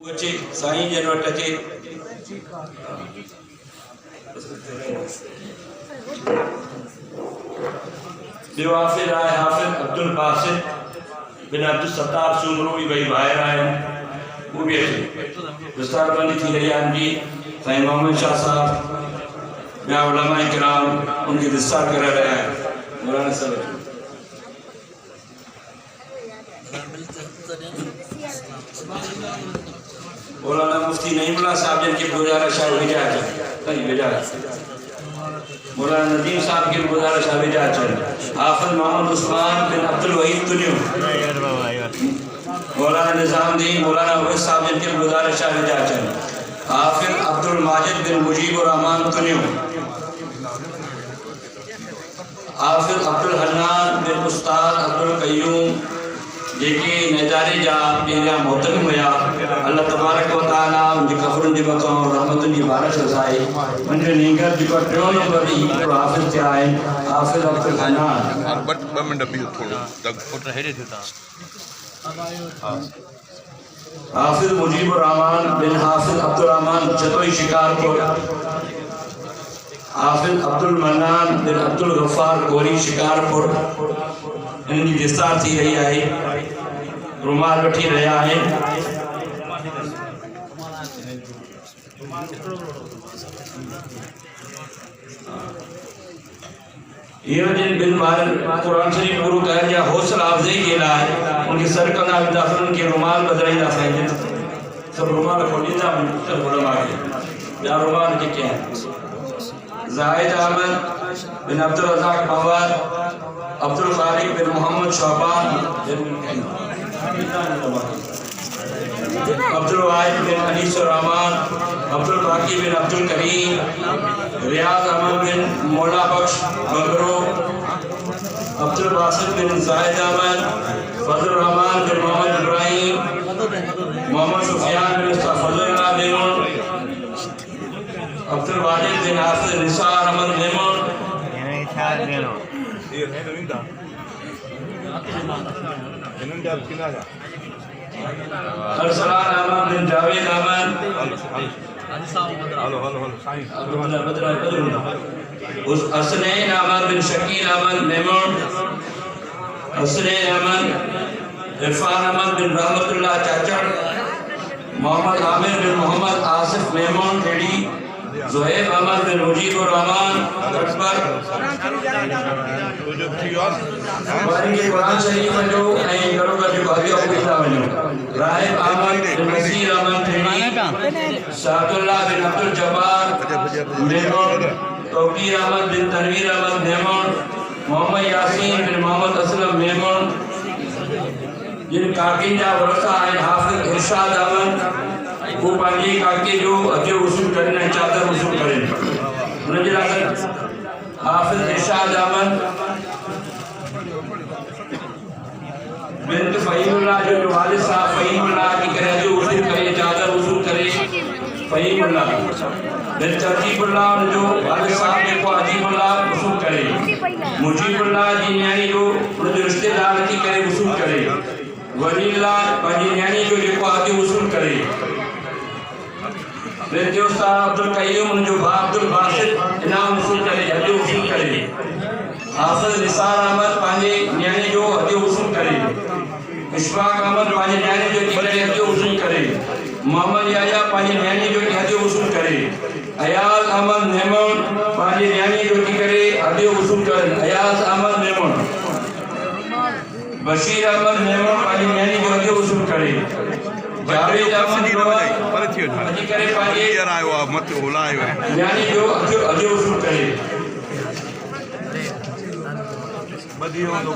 अचे साईं जन वटि अचे ॿियो हाफ़िज़ आहे हाफ़िज़ अब्दुल बासित बिन अब्दुल सत्तार सूमरो भी भाई ॿाहिरि आहिनि वो भी अचे दस्तारबंदी थी रही आहे जी साईं मोहम्मद शाह साहब ॿिया उलमा किराम उनकी दस्तार करे रहिया आहिनि मौलाना साहब मौलाना मुफ्ती नईमुल्लाह साहब जन के गुजारिश है भेजा कहीं भेजा मौलाना नदीम साहब के गुजारिश है भेजा हाफिज मोहम्मद उस्मान बिन अब्दुल वहीद तुनियो मौलाना निजामुद्दीन मौलाना अवैस साहब जन के गुजारिश है भेजा हाफिज अब्दुल माजिद बिन मुजीबुर रहमान तुनियो हाफिज अब्दुल हन्नान बिन उस्ताद अब्दुल कय्यूम जेके नज़ारे जा पहिरियां मोहतमिम हुआ अल्लाह तबारक व तआला उनकी क़ब्रुनि जी बतौर रहमतुनि जी बारिश वसाए उनके नींगर जेको टियों नंबर ही हाफ़िज़ थिया आहिनि हाफ़िज़ अब्दुल हन्नान ॿ मिंट बीहो थोरो तक फुट हेॾे थियो तव्हां हाफ़िज़ मुजीबुर रहमान बिन हाफ़िज़ अब्दुल रहमान जतोई शिकारपुर हाफ़िज़ अब्दुल मन्नान बिन अब्दुल गफ़ार गोरी शिकारपुर इनकी दस्तार थी रही है रुमाल वठी रहा है जिन बिन बार कुरान शरीफ पूरो कर जा हौसला अफजाई के लिए उनके सर का दाखिल उनके रुमाल बदलाईंदा साईं सब रुमाल खोलींदा सब उलमा के या रुमाल के क्या जाहिद अहमद बिन अब्दुल रज़ाक पवार अब्दुल खालिक बिन मोहम्मद शोबान अब्दुल वाहिद बिन अनीस रहमान अब्दुल बाकी बिन अब्दुल करीम रियाज अहमद बिन मौला बख्श बंगरो अब्दुल बासित बिन जाहिद अहमद फजल रहमान बिन मोहम्मद इब्राहिम मोहम्मद सुफियान बिन फजलुल्लाह मेमून अब्दुल वाजिद बिन हाफिज निसार अहमद मेमून अरसलान अहमद बिन जावेद अहमद हसनैन अहमद बिन शकील अहमद मेमून हसनैन अहमद इरफान अहमद बिन रहमतुल्लाह चाचड़ मोहम्मद आमिर बिन मोहम्मद आसिफ मेमून टेडी ज़ुहैब अहमद बिन मुजीबुर रहमान अकबर वारी कुरान शरीफ जो ऐं घरोघर जो भाॼियो पुछा वञो राहिब अहमद बिन नसीर अहमद टेडी सादुल्लाह बिन अब्दुल जब्बार मेमून तौकीर अहमद बिन तनवीर अहमद मेमून मोहम्मद यासीन बिन मोहम्मद असलम मेमून जिन काकिन जा वरसा आहिनि हाफ़िज़ इरशाद अहमद वो पांजी काके जो अजो वसूल करने चादर वसूल करें उनके लाकर हाफिज इरशाद अहमद बिन्त फ़हीमुल्लाह जो वालिद साहब फ़हीमुल्लाह की करे अजो वसूल करे चादर वसूल करे फ़हीमुल्लाह बिन तरतीबुल्लाह जो वालिद साहब ने को अजीबुल्लाह वसूल करे मुजीबुल्लाह जी न्याणी जो उनके रिश्तेदार की करे वसूल करे वलील्लाह पांजी न्याणी जो जेको अजो वसूल करे बेटे उस्ताद अब्दुल कय्यूम जो बा अब्दुल बासित इनाम वसूल करे अजो वसूल करे हाफिज निसार अहमद पांजे न्याणे जो अजो वसूल करे इशफाक अहमद पांजे न्याणे जो करे अजो वसूल करे मोहम्मद याया पांजे न्याणे जो अजो वसूल करे अयाज अहमद मेमून पांजे न्याणे जो करे अजो वसूल करे अयाज अहमद मेमून बशीर अहमद मेमून पांजे न्याणे जो अजो वसूल करे जावेद अहमद पर थियो अजी करे पांजे यार आयो मत होला आयो यानी जो अजो वसूल करे बदी हो तो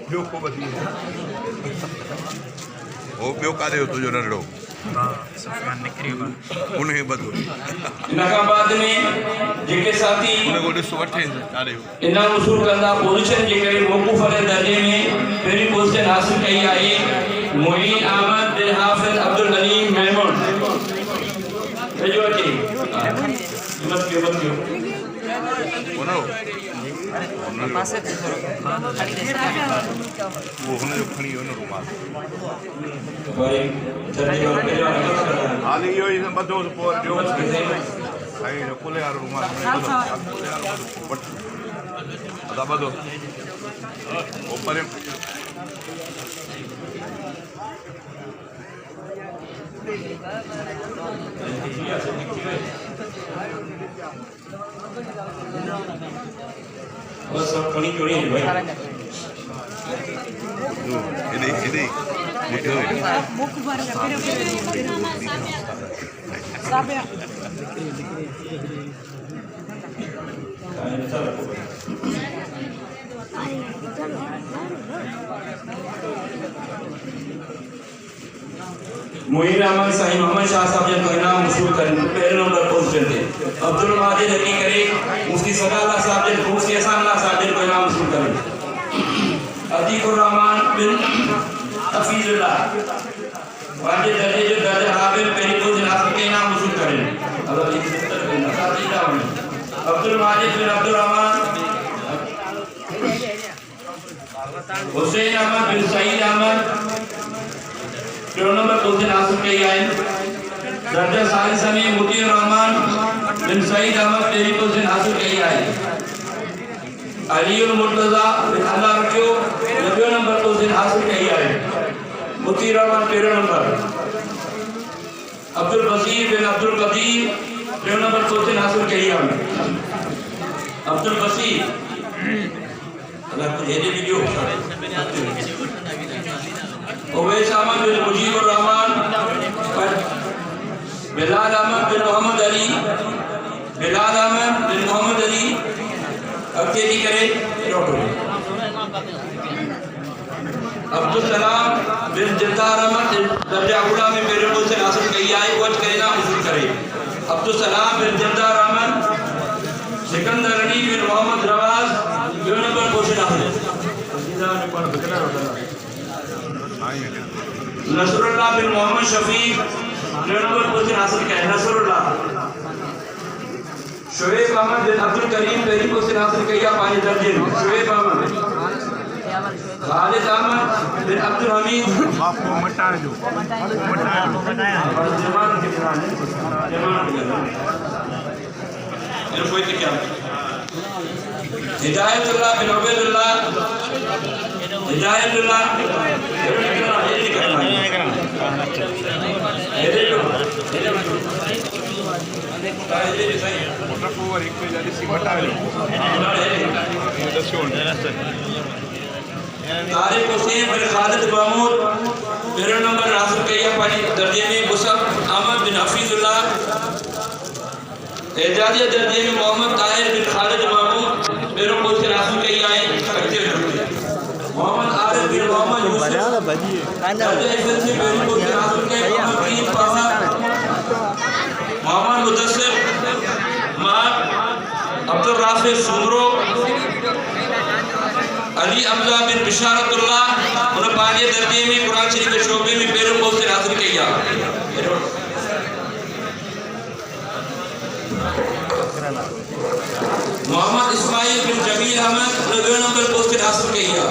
ॿियो को बदी हो ॿियो काॾे हो तुंहिंजो नंढड़ो सफ़ान निकिरी उनखे बदो इनखां बाद में जेके साथी उनखे ॾिस वठे काॾे हो इनाम वसूल कंदा पोजीशन जे करे मौक़ूफ़ वारे दर्जे में पहिरीं पोजीशन हासिल कई आहे मोइन अहमद बिन हाफिज अब्दुल अलीम मेमून भेजो अचे मत क्यों उनो पासे वो हुन जो खणी वञो रुमाल भाई धन्यवाद हाली इहो ई ॿधो पोइ ॿियो साईं जो कुले वारो रुमाल अदा ॿधो पोइ परे बस सब खणी चोरी है भाई ini muncul buku baru sampai मोहिर अहमद साईं मोहम्मद शाह साहब जन को इनाम वसूल करें पहले नंबर पोजीशन थे अब्दुल माजिद हकी करे मुफ्ती सदाल्लाह साहब जन मुफ्ती हसनल्लाह साहब जन को इनाम वसूल करें अतीकुर रहमान बिन हफीजुल्लाह वाजे दर्जे जो दर्जा हाफिज पहली पोजीशन हासिल के इनाम वसूल करें अब्दुल माजिद बिन अब्दुल रहमान हुसैन अहमद बिन सईद अहमद जो नंबर पोजीशन हासिल की है दर्जा सालिस में मुतीर रहमान बिन सईद अहमद पहली पोजीशन हासिल की है अलीउल मुर्तजा बिन अल्लाह रखियो जो नंबर पोजीशन हासिल की है मुतीर रहमान पहला नंबर अब्दुल बसीर बिन अब्दुल कदीर जो नंबर पोजीशन हासिल की है अब्दुल बसीर अल्लाह को दे वीडियो ओवैस अहमद बिन मुजीबुर रहमान बिलाल अहमद बिन मोहम्मद अली अकेली करे अब्दुल सलाम बिन जद्दार अहमद दर्जा उला में मेरे को से हासिल की है वज करे ना वसूल करे अब्दुल सलाम बिन जद्दार अहमद सिकंदर अली बिन मोहम्मद रवाज जो नंबर पोजीशन हासिल नसरुल्लाह बिन मोहम्मद शफीक जो नंबर पोजीशन हासिल किया नसरुल्लाह शुएब अहमद बिन अब्दुल करीम पहली पोजीशन हासिल किया पानी दर्जे में शुएब अहमद खालिद अहमद बिन अब्दुल हमीद आपको मटा जो कोई तो क्या हिदायतुल्लाह बिन उबैदुल्लाह हिदायतुल्लाह पोइ हिकु जॾहिं सी मटायो तारिक हुसैन बिन खालिद महमूद पहला नंबर हासिल किया पानी दर्जे में मुसअब अहमद बिन हफीजुल्लाह एजाजिया दर्जे में मोहम्मद ताहिर बिन खालिद महमूद पहला पोजीशन हासिल किया है मोहम्मद आरिफ बिन मोहम्मद यूसुफ दर्जे इज्जत से पहली पोजीशन हासिल किया मोहम्मद मुदस्सिर मार अब्दुल राफी सुमरो अली अमजा बिन बिशारतुल्लाह उन्हें पांचे दर्जे में कुरान शरीफ के शोबे में पहले पोजीशन हासिल किया मोहम्मद इस्माइल बिन जमील अहमद दो नंबर पोजीशन हासिल किया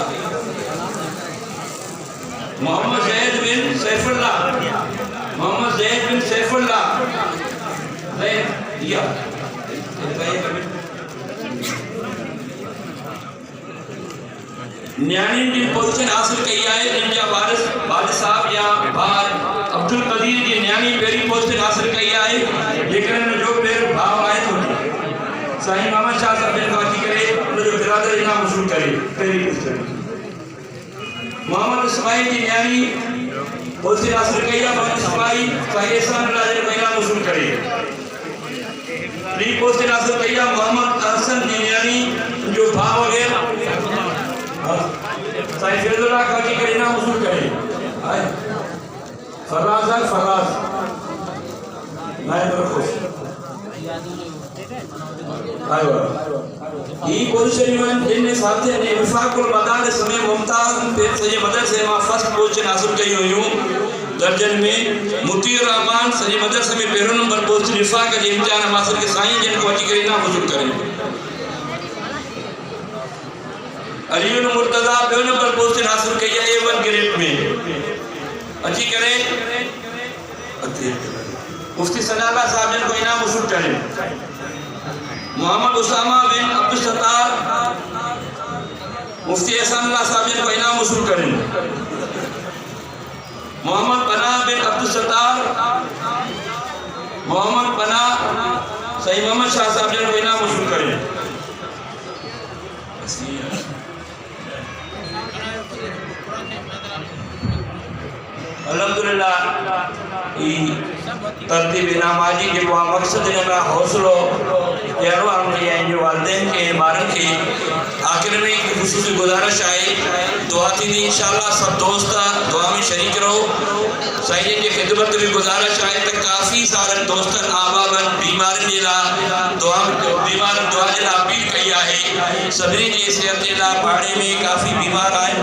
मोहम्मद जैद बिन सैफुल्लाह या न्याणी की पोजीशन हासिल किया है जिनका वारिस साहब या भाई अब्दुल कदीर की न्याणी पहली पोजीशन हासिल किया है लेकिन जो मेरे भाव आए तो साईं मोहम्मद शाह साहब ने बात करे जो बिरादर इनाम वसूल करे पहली पोजीशन मोहम्मद इस्माइल की न्याणी पोजीशन हासिल किया मोहम्मद इस्माइल साईं इस्लाम ने इनाम वसूल करे प्री पोजीशन हासिल किया मोहम्मद अहसन की न्याणी जो भाव वगैरह साईं फैजुल्लाह का की करे नाम वसूल करे फराज नायब रखो आयो ई पोजीशन में जिनने साथे ने विफाकुल मदारिस में मुमताज सजे मदरसे में फर्स्ट पोजीशन हासिल कई हुई दर्जन में मुतीर रहमान सजे मदरसे में पहला नंबर पोजीशन विफा के इम्तिहान हासिल के साईं जिन को की करे नाम वसूल करे अलीउल मुर्तजा पहले नंबर पोजीशन हासिल की है A1 ग्रेड में अच्छी करें मुफ्ती सनाल्लाह साहब जिन को इनाम वसूल करें। मोहम्मद उसामा बिन अब्दुल सत्तार मुफ्ती एहसानुल्लाह साहब जिन को इनाम वसूल करें। मोहम्मद पनाह बिन अब्दुल सत्तार, मोहम्मद पनाह सही मोहम्मद शाह साहब जिन को इनाम वसूल करें। अल्हम्दुलिल्लाह तरतीब इनामाजी के मकसद इनका हौसलो यारो हम वालदेन के बारन के आखिर में एक खुसूसी गुजारिश आए दुआ थी इंशाअल्लाह सब दोस्त दुआ में शरीक रहो। सही की खिदमत में गुजारिश आए तो काफ़ी सारे दोस्तन आबावन बीमार जिला दुआ जिला अपील कई है सभी की सेहत जिला पाड़े में काफ़ी बीमार आए